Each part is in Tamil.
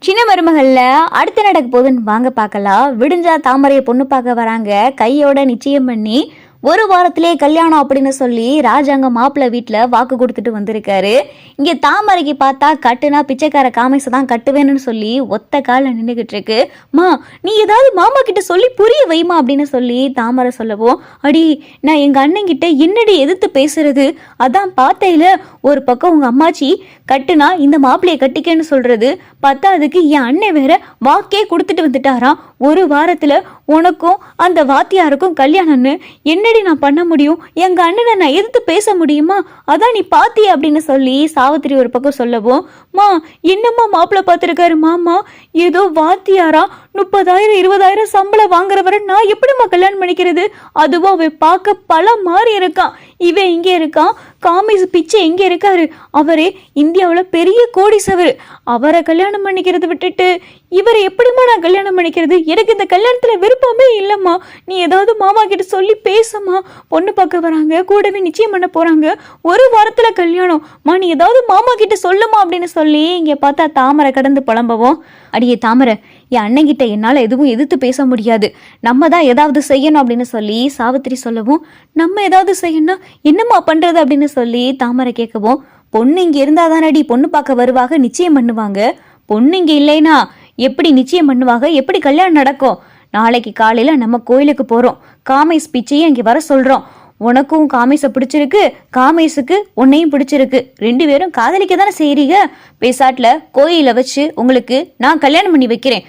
சின்ன மருமகள்ல அடுத்து நடக்க போகுதுன்னு வாங்க பார்க்கலாம். விடிஞ்சா தாமரையை பொண்ணு பார்க்க வராங்க. கையோட நிச்சயம் பண்ணி ஒரு வாரத்திலே கல்யாணம் அப்படின்னு சொல்லி ராஜாங்க மாப்பிள்ளை வீட்டில் வாக்கு கொடுத்துட்டு வந்திருக்காரு. இங்கே தாமரைக்கு பார்த்தா கட்டுனா பிச்சைக்கார காமேசை தான் கட்டுவேன்னு சொல்லி ஒத்த காலில் நின்றுக்கிட்டு இருக்கு. மா நீ ஏதாவது மாமா கிட்ட சொல்லி புரிய வைமா அப்படின்னு சொல்லி தாமரை சொல்லவும், அடி நான் எங்கள் அண்ணங்கிட்ட என்னடி எதிர்த்து பேசுறது, அதான் பார்த்தேல ஒரு பக்கம் உங்கள் அம்மாச்சி கட்டுனா இந்த மாப்பிள்ளையை கட்டிக்கன்னு சொல்றது, பத்தாவதுக்கு என் அண்ணன் வேற வாக்கே கொடுத்துட்டு வந்துட்டாராம். ஒரு வாரத்தில் உனக்கும் அந்த வாத்தியாருக்கும் கல்யாணம்னு என்னடி நான் பண்ண முடியும், எங்க அண்ணனை நான் எதிர்த்து பேச முடியுமா, அதான் நீ பாத்திய அப்படின்னு சொல்லி சாவித்திரி ஒரு பக்கம் சொல்லவும், மா என்னம்மா மாப்பிள்ளை பார்த்துருக்காரு மாமா, ஏதோ வாத்தியாரா 30,000 20,000 சம்பளம் வாங்குறவரை நான் எப்படிம்மா கல்யாணம் பண்ணிக்கிறது, அதுவும் அவன் பார்க்க பல மாறி இருக்கான், இவன் இங்கே இருக்கான், காமேஷ் பிச்சை எங்கே இருக்காரு, அவரே இந்தியாவில் பெரிய கோடீஸ்வரர், அவரை கல்யாணம் பண்ணிக்கிறத விட்டுட்டு இவரை எப்படிம்மா நான் கல்யாணம் பண்ணிக்கிறது, எனக்கு இந்த கல்யாணத்தில் விருப்பமே இல்லைம்மா, நீ ஏதாவது மாமா கிட்ட சொல்லி பேசம்மா, பொண்ணு பார்க்க வராங்க, கூடவே நிச்சயம் பண்ண போகிறாங்க, ஒரு வாரத்தில் கல்யாணம், மா நீ ஏதாவது மாமா கிட்ட சொல்லுமா அப்படின்னு சொல்லி இங்கே பார்த்தா தாமரை கடந்து புலம்பவும், அடியே தாமரை என் அண்ணங்கிட்ட என்னால் எதுவும் எதிர்த்து பேச முடியாது, நம்ம தான் ஏதாவது செய்யணும் அப்படின்னு சொல்லி சாவித்திரி சொல்லவும், நம்ம ஏதாவது செய்யணும் என்னம்மா பண்ணுறது அப்படின்னு சொல்லி தாமரை கேட்கவும், பொண்ணு இங்கே இருந்தால் தானடி பொண்ணு பார்க்க வருவாங்க, நிச்சயம் பண்ணுவாங்க, பொண்ணு இங்கே இல்லைனா எப்படி நிச்சயம் பண்ணுவாங்க, எப்படி கல்யாணம் நடக்கும், நாளைக்கு காலையில் நம்ம கோயிலுக்கு போகிறோம், காமேஷ் பிச்சையும் இங்கே வர சொல்கிறோம், உனக்கும் காமேஷை பிடிச்சிருக்கு, காமேஷுக்கு உன்னையும் பிடிச்சிருக்கு, 2 பேரும் காதலிக்க தானே செய்கிறீங்க, பேசாட்டில் கோயிலை வச்சு உங்களுக்கு நான் கல்யாணம் பண்ணி வைக்கிறேன்,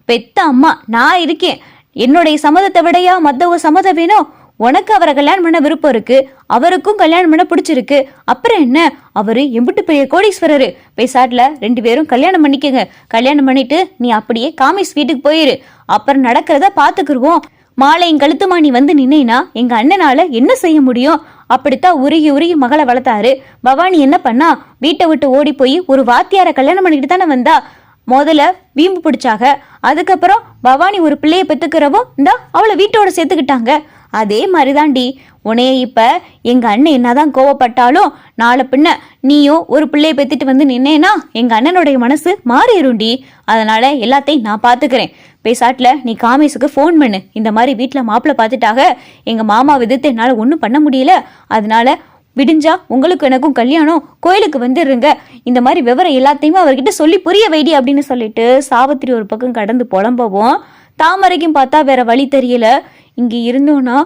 பெத்த அம்மா நான் இருக்கேன், என்னுடைய சம்மதத்தை விடையா மற்றவங்க சம்மதம் வேணும், உனக்கு அவரை கல்யாணம் பண்ண விருப்பம் இருக்கு, அவருக்கும் கல்யாணம் பண்ண பிடிச்சிருக்கு, அப்புறம் என்ன, அவரு எம்பிட்டு பெரிய கோடீஸ்வரரு, பேசாட்டில் 2 பேரும் கல்யாணம் பண்ணிக்கங்க, கல்யாணம் பண்ணிட்டு நீ அப்படியே காமேஷ் வீட்டுக்கு போயிரு, அப்புறம் நடக்கிறத பார்த்துக்குருவோம், மாலையும் கழுத்துமா நீ வந்து நின்னேனா எங்க அண்ணனால என்ன செய்ய முடியும், அப்படித்தான் உருகி உருகி மகளை வளர்த்தாரு, பவானி என்ன பண்ணா, வீட்டை விட்டு ஓடி போய் ஒரு வாத்தியாரை கல்யாணம் பண்ணிக்கிட்டு தானே வந்தா, முதல்ல வீம்பு பிடிச்சாங்க, அதுக்கப்புறம் பவானி ஒரு பிள்ளைய பெற்றுக்கிறவோ இந்தா அவளை வீட்டோட சேர்த்துக்கிட்டாங்க, அதே மாதிரிதான்டி உனைய இப்ப எங்க அண்ணன் என்னதான் கோவப்பட்டாலும் நாளை பின்ன நீயும் ஒரு பிள்ளைய பெற்றுட்டு வந்து நின்னேனா எங்க அண்ணனுடைய மனசு மாறிடும்டி, அதனால எல்லாத்தையும் நான் பாத்துக்கிறேன், பேசாட்டில் நீ காமேஷுக்கு ஃபோன் பண்ணு, இந்த மாதிரி வீட்டில் மாப்பிள்ளை பார்த்துட்டாக, எங்கள் மாமா விதத்தை என்னால் ஒன்றும் பண்ண முடியல, அதனால விடிஞ்சா உங்களுக்கு எனக்கும் கல்யாணம், கோயிலுக்கு வந்துடுங்க, இந்த மாதிரி விவரம் எல்லாத்தையுமே அவர்கிட்ட சொல்லி புரிய வைடி அப்படின்னு சொல்லிட்டு சாவித்திரி ஒரு பக்கம் கடந்து புலம்பவும், தாமரைக்கும் பார்த்தா வேற வழி தெரியல, இங்கே இருந்தோன்னா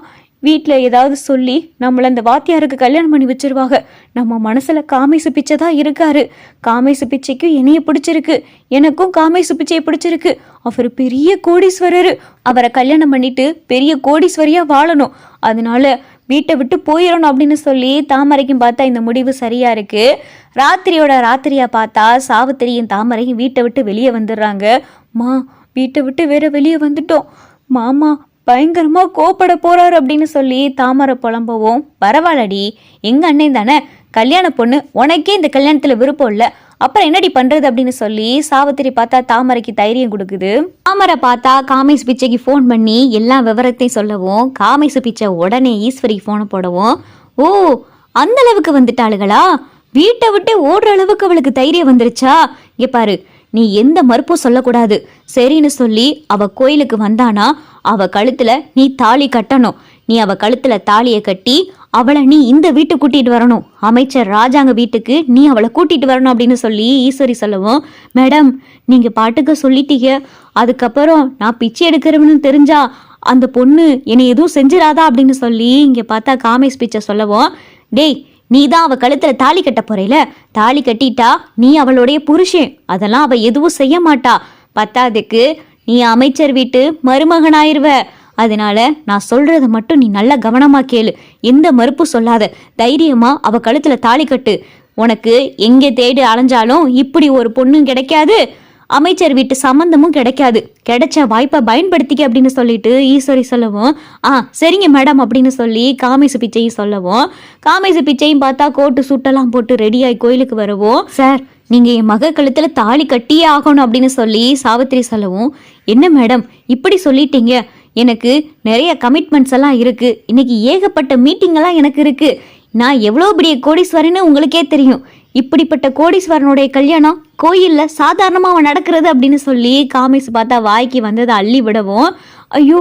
வீட்டில் ஏதாவது சொல்லி நம்மளை அந்த வாத்தியாருக்கு கல்யாணம் பண்ணி வச்சிருவாங்க, நம்ம மனசில் காமேஷு பிச்சை தான் இருக்காரு, காமேஷு பிச்சைக்கும் என்னைய பிடிச்சிருக்கு, எனக்கும் காமேஷு பிச்சையை பிடிச்சிருக்கு, அவர் பெரிய கோடீஸ்வரர், அவரை கல்யாணம் பண்ணிட்டு பெரிய கோடீஸ்வரியாக வாழணும், அதனால வீட்டை விட்டு போயிடணும் அப்படின்னு சொல்லி தாமரைக்கும் பார்த்தா இந்த முடிவு சரியா இருக்கு. ராத்திரியோட ராத்திரியா பார்த்தா சாவித்திரியும் தாமரையும் வீட்டை விட்டு வெளியே வந்துடுறாங்க. மா வீட்டை விட்டு வேற வெளியே வந்துட்டோம், மாமா பயங்கரமா கோப்பட போறாரு அப்படின்னு சொல்லி தாமரை புலம்பவும், பரவாயில்லடி எங்க அண்ணன் தானே, கல்யாண பொண்ணு, உனக்கே இந்த கல்யாணத்துல விருப்பம் இல்லை, அப்புறம் என்னடி பண்றது அப்படின்னு சொல்லி சாவித்திரி பார்த்தா தாமரைக்கு தைரியம் கொடுக்குது. தாமரை பார்த்தா காமேஷ் பிச்சைக்கு ஃபோன் பண்ணி எல்லா விவரத்தையும் சொல்லவும், காமேஷ் பிச்சை உடனே ஈஸ்வரிக்கு ஃபோனை போடவும், ஓ அந்த அளவுக்கு வந்துட்டாளுகளா, வீட்டை விட்டு ஓடுற அளவுக்கு அவளுக்கு தைரியம் வந்துருச்சா, இங்க பாரு நீ எந்த மறுப்பும் சொல்லக்கூடாது, சரின்னு சொல்லி அவ கோயிலுக்கு வந்தானா அவ கழுத்துல நீ தாலி கட்டணும், நீ அவ கழுத்துல தாலியை கட்டி அவளை நீ இந்த வீட்டுக்கு கூட்டிட்டு வரணும், அமைச்சர் ராஜாங்க வீட்டுக்கு நீ அவளை கூட்டிட்டு வரணும் அப்படின்னு சொல்லி ஈஸ்வரி சொல்லவும், மேடம் நீங்க பாட்டுக்க சொல்லிட்டீங்க, அதுக்கப்புறம் நான் பிச்சை எடுக்கிறவன்னு தெரிஞ்சா அந்த பொண்ணு என்னை எதுவும் செஞ்சிடாதா அப்படின்னு சொல்லி இங்க பார்த்தா காமேஷ் பிச்சை சொல்லவும், டேய் நீ தான் அவ கழுத்துல தாலி கட்ட போறேல, தாலி கட்டிட்டா நீ அவளுடைய புருஷன், அதெல்லாம் அவ எதுவும் செய்ய மாட்டா, பத்தாதுக்கு நீ அமைச்சர் வீட்டு மருமகனாயிருவ, அதனால நான் சொல்றத மட்டும் நீ நல்லா கவனமா கேளு, எந்த மறுப்பும் சொல்லாத, தைரியமா அவ கழுத்துல தாலி கட்டு, உனக்கு எங்கே தேடி அலைஞ்சாலும் இப்படி ஒரு பொண்ணும் கிடைக்காது, அமைச்சர் வீட்டு சம்பந்தமும் கிடைக்காது, கிடைச்ச வாய்ப்பை பயன்படுத்திக்க அப்படின்னு சொல்லிட்டு ஈஸ்வரி சொல்லவும், சரிங்க மேடம் அப்படின்னு சொல்லி காமேஷ் பிச்சையும் சொல்லவும், காமேஷ் பிச்சையும் பார்த்தா கோட்டு சூட்டெல்லாம் போட்டு ரெடியாகி கோயிலுக்கு வரவும், சார் நீங்க என் மக கழுத்துல தாலி கட்டியே ஆகணும் அப்படின்னு சொல்லி சாவித்திரி சொல்லவும், என்ன மேடம் இப்படி சொல்லிட்டீங்க, எனக்கு நிறைய கமிட்மெண்ட்ஸ் எல்லாம் இருக்கு, இன்னைக்கு ஏகப்பட்ட மீட்டிங் எல்லாம் எனக்கு இருக்கு, நான் எவ்வளோ பெரிய கோடீஸ்வரன்னு உங்களுக்கே தெரியும். இப்படிப்பட்ட கோடீஸ்வரனுடைய கல்யாணம் கோயில்ல சாதாரணமாக அவன் நடக்கிறது அப்படின்னு சொல்லி காமேஷ் பார்த்தா வாய்க்கு வந்ததை அள்ளி விடவும், ஐயோ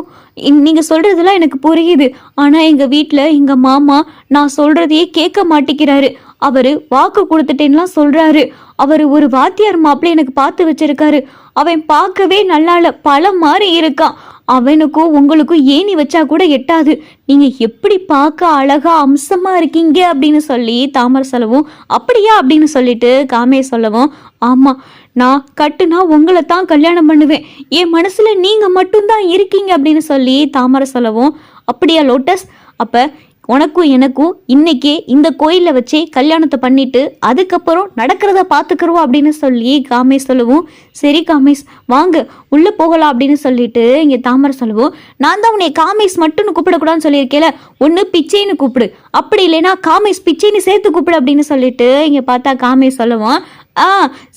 நீங்க சொல்றதெல்லாம் எனக்கு புரியுது. ஆனா எங்க வீட்டில் எங்க மாமா நான் சொல்றதையே கேட்க மாட்டேங்கிறாரு. அவரு வாக்கு கொடுத்துட்டேன்லாம் சொல்றாரு. அவர் ஒரு வாத்தியார் மாப்பிள்ளை எனக்கு பார்த்து வச்சிருக்காரு. அவன் பார்க்கவே நல்லால பழம் மாதிரி இருக்கான். அவனுக்கும் உங்களுக்கும் ஏணி வச்சா கூட எட்டாது. நீங்க எப்படி பார்க்க அழகா அம்சமா இருக்கீங்க அப்படின்னு சொல்லி தாமரை சொல்லவும், அப்படியா அப்படின்னு சொல்லிட்டு காமேஷ் சொல்லவும், ஆமா நான் கட்டுனா உங்களை தான் கல்யாணம் பண்ணுவேன், என் மனசுல நீங்க மட்டும்தான் இருக்கீங்க அப்படின்னு சொல்லி தாமரை சொல்லவும், அப்படியா லோட்டஸ், அப்ப உனக்கும் எனக்கும் இன்னைக்கே இந்த கோயிலில் வச்சே கல்யாணத்தை பண்ணிட்டு அதுக்கப்புறம் நடக்கிறத பார்த்துக்கிறோம் அப்படின்னு சொல்லி காமேஷ் சொல்லவும், சரி காமேஷ் வாங்க உள்ளே போகலாம் அப்படின்னு சொல்லிட்டு இங்கே தாமரை சொல்லவும், நான் தான் உன்னை காமேஷ் மட்டும்னு கூப்பிடக்கூடாதுன்னு சொல்லியிருக்கேல, ஒன்று பிச்சைன்னு கூப்பிடு, அப்படி இல்லைன்னா காமேஷ் பிச்சைன்னு சேர்த்து கூப்பிடு அப்படின்னு சொல்லிட்டு இங்கே பார்த்தா காமேஷ் சொல்லவும்,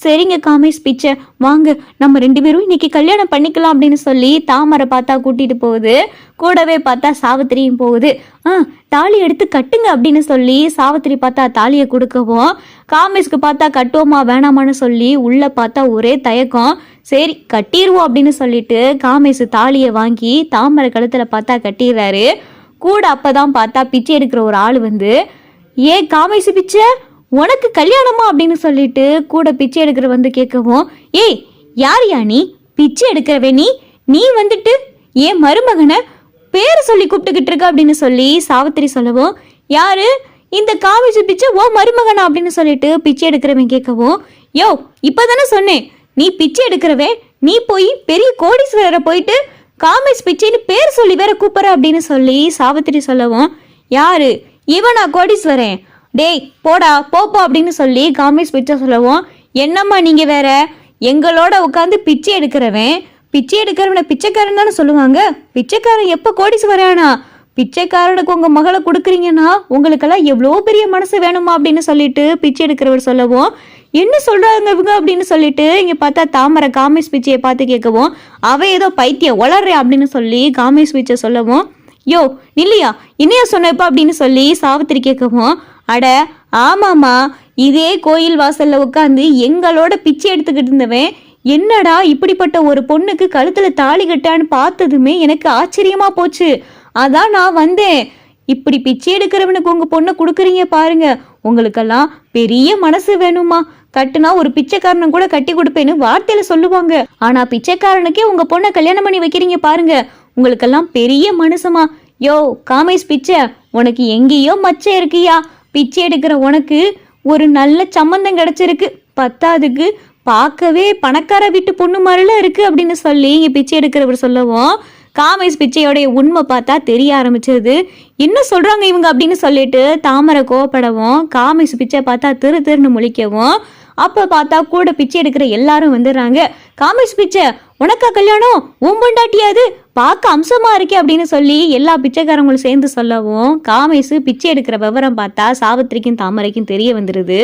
சரிங்க காமேஷ் பிச்சை வாங்க நம்ம 2 பேரும் இன்னைக்கு கல்யாணம் பண்ணிக்கலாம் அப்படின்னு சொல்லி தாமரை பார்த்தா கூட்டிட்டு போகுது. கூடவே பார்த்தா சாவித்திரியும் போகுது. தாலி எடுத்து கட்டுங்க அப்படின்னு சொல்லி சாவித்திரி பார்த்தா தாலியை கொடுக்கவும், காமேஷ்க்கு பார்த்தா கட்டுவோமா வேணாமான்னு சொல்லி உள்ள பார்த்தா ஒரே தயக்கம். சரி கட்டிடுவோம் அப்படின்னு சொல்லிட்டு காமேஷ் தாலியை வாங்கி தாமரை கழுத்துல பார்த்தா கட்டிடுறாரு. கூட அப்பதான் பார்த்தா பிச்சை எடுக்கிற ஒரு ஆள் வந்து, காமேஷ் பிச்சை உனக்கு கல்யாணமா அப்படின்னு சொல்லிட்டு கூட பிச்சை எடுக்கிற வந்து கேட்கவும், யார் நீ பிச்சை எடுக்கிறவே, நீ வந்துட்டு ஏன் மருமகனை பேரை சொல்லி கூப்பிட்டுக்கிட்டு இருக்க அப்படின்னு சொல்லி சாவித்திரி சொல்லவும், யாரு இந்த காமேஷ் பிச்சை ஓ மருமகனா அப்படின்னு சொல்லிட்டு பிச்சை எடுக்கிறவன் கேட்கவும், இப்பதானே சொன்னேன் நீ பிச்சை எடுக்கிறவே, நீ போய் பெரிய கோடீஸ்வரரை போயிட்டு காமேஷ் பிச்சைன்னு பேர் சொல்லி வேற கூப்பிடுற அப்படின்னு சொல்லி சாவித்திரி சொல்லவும், யாரு இவனா கோடீஸ்வரன், டேய் போடா போப்போ அப்படின்னு சொல்லி காமேஷ் பிச்சை சொல்லவும், என்னம்மா நீங்க வேற எங்களோட உட்காந்து பிச்சை எடுக்கிறவனை பிச்சைக்காரன் தானே சொல்லுவாங்க, பிச்சைக்காரன் எப்போ கோடீஸ்வரனா, பிச்சைக்காரனுக்கு உங்க மகளை கொடுக்குறீங்கன்னா உங்களுக்கெல்லாம் எவ்வளோ பெரிய மனசு வேணுமா அப்படின்னு சொல்லிட்டு பிச்சை எடுக்கிறவர் சொல்லவும், என்ன சொல்றாங்க இவங்க அப்படின்னு சொல்லிட்டு இங்க பார்த்தா தாமரை காமேஷ் பிச்சையை பார்த்து கேட்கவும், அவ ஏதோ பைத்தியம் வளர்றே அப்படின்னு சொல்லி காமேஷ் பிச்சை சொல்லவும், இல்லையா என்னையா சொன்னப்பா அப்படின்னு சொல்லி சாவித்திரி கேட்கவும், அட ஆமாம்மா இதே கோயில் வாசல்ல உட்காந்து எங்களோட பிச்சை எடுத்துக்கிட்டு இருந்தவன் என்னடா இப்படிப்பட்ட ஒரு பொண்ணுக்கு கழுத்துல தாலி கட்டான்னு பார்த்ததுமே எனக்கு ஆச்சரியமா போச்சு. அதான் நான் வந்தேன். இப்படி பிச்சை எடுக்கிறவனுக்கு உங்க பொண்ணை கொடுக்குறீங்க பாருங்க, உங்களுக்கெல்லாம் பெரிய மனசு வேணுமா, கட்டுனா ஒரு பிச்சைக்காரனை கூட கட்டி கொடுப்பேன்னு வார்த்தையில சொல்லுவாங்க. ஆனா பிச்சைக்காரனுக்கே உங்க பொண்ணை கல்யாணம் பண்ணி வைக்கிறீங்க பாருங்க, உங்களுக்கெல்லாம் பெரிய மனசுமா. காமேஷ் பிச்சை உனக்கு எங்கேயோ மச்சம் இருக்கியா, பிச்சை எடுக்கிற உனக்கு ஒரு நல்ல சம்மந்தம் கிடைச்சிருக்கு, பத்தாதுக்கு பார்க்கவே பணக்கார வீட்டு பொண்ணு மாதிரிலாம் இருக்கு அப்படின்னு சொல்லி இங்க பிச்சை எடுக்கிறவர் சொல்லவும், காமேஷ் பிச்சையோடைய உண்மை பார்த்தா தெரிய ஆரம்பிச்சது. என்ன சொல்றாங்க இவங்க அப்படின்னு சொல்லிட்டு தாமரை கோவப்படவும், காமேஷ் பிச்சை பார்த்தா திருன்னு முழிக்கவும், அப்ப பார்த்தா கூட பிச்சை எடுக்கிற எல்லாரும் வந்துடுறாங்க. காமேஷ் பிச்சை உனக்கா கல்யாணம், பொண்டாட்டியாது பார்க்க அம்சமா இருக்கே அப்படின்னு சொல்லி எல்லா பிச்சைக்காரங்களும் சேர்ந்து சொல்லவும், காமேஷ் பிச்சை எடுக்கிற விவரம் பார்த்தா சாவித்திரிக்கும் தாமரைக்கும் தெரிய வந்துருது.